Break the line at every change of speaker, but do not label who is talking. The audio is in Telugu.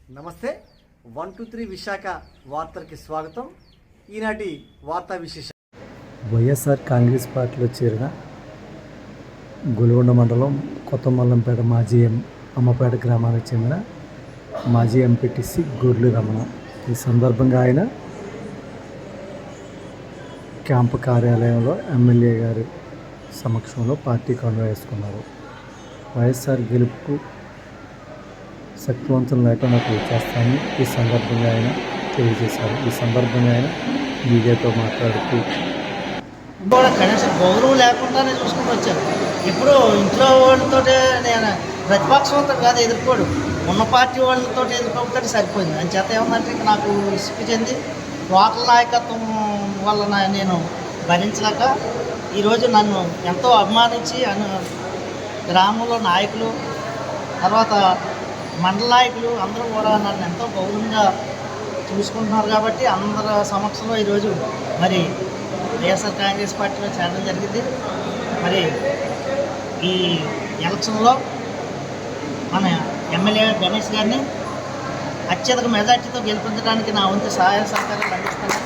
నమస్తే 123 విశాఖ వార్తలకి స్వాగతం. ఈనాటి వార్తా విశేషం.
వైఎస్ఆర్ కాంగ్రెస్ పార్టీలో చేరిన గొలుగొండ మండలం కొత్తమల్లంపేట మాజీ అమ్మపేట గ్రామానికి చెందిన మాజీ ఎంపీటీసీ గొర్రెల రమణ. ఈ సందర్భంగా ఆయన క్యాంపు కార్యాలయంలో ఎమ్మెల్యే గారి సమక్షంలో పార్టీ కండువా వేసుకున్నారు. వైఎస్ఆర్ గెలుపుకు శక్తివంతం లేకుండా చేస్తామని ఈ సందర్భంగా ఆయన తెలియజేశారు. ఈ సందర్భంగా ఆయన మీడియాతో మాట్లాడుతూ
కూడా కనీసం గౌరవం లేకుండానే చూసుకుంటూ వచ్చాను. ఇప్పుడు ఇంట్లో వాళ్ళతో నేను ప్రతిపక్షంతో కాదు ఎదుర్కోడు, ఉన్న పార్టీ వాళ్ళతో ఎదుర్కోకపోతే సరిపోయింది. అని చేత ఏమందంటే ఇక నాకు విసుగు చెంది లోకల్ నాయకత్వం వల్ల నేను భరించలేక ఈరోజు నన్ను ఎంతో అభిమానించి గ్రామంలో నాయకులు, తర్వాత మండల నాయకులు అందరూ కూడా నన్ను ఎంతో గౌరవంగా చూసుకుంటున్నారు. కాబట్టి అందరి సమక్షంలో ఈరోజు మరి వైఎస్ఆర్ కాంగ్రెస్ పార్టీలో చేరడం జరిగింది. మరి ఈ ఎలక్షన్లో మన ఎమ్మెల్యే గణేష్ గారిని అత్యధిక మెజార్టీతో గెలిపించడానికి నా వంతు సహాయ సహకారాలు అందిస్తాను.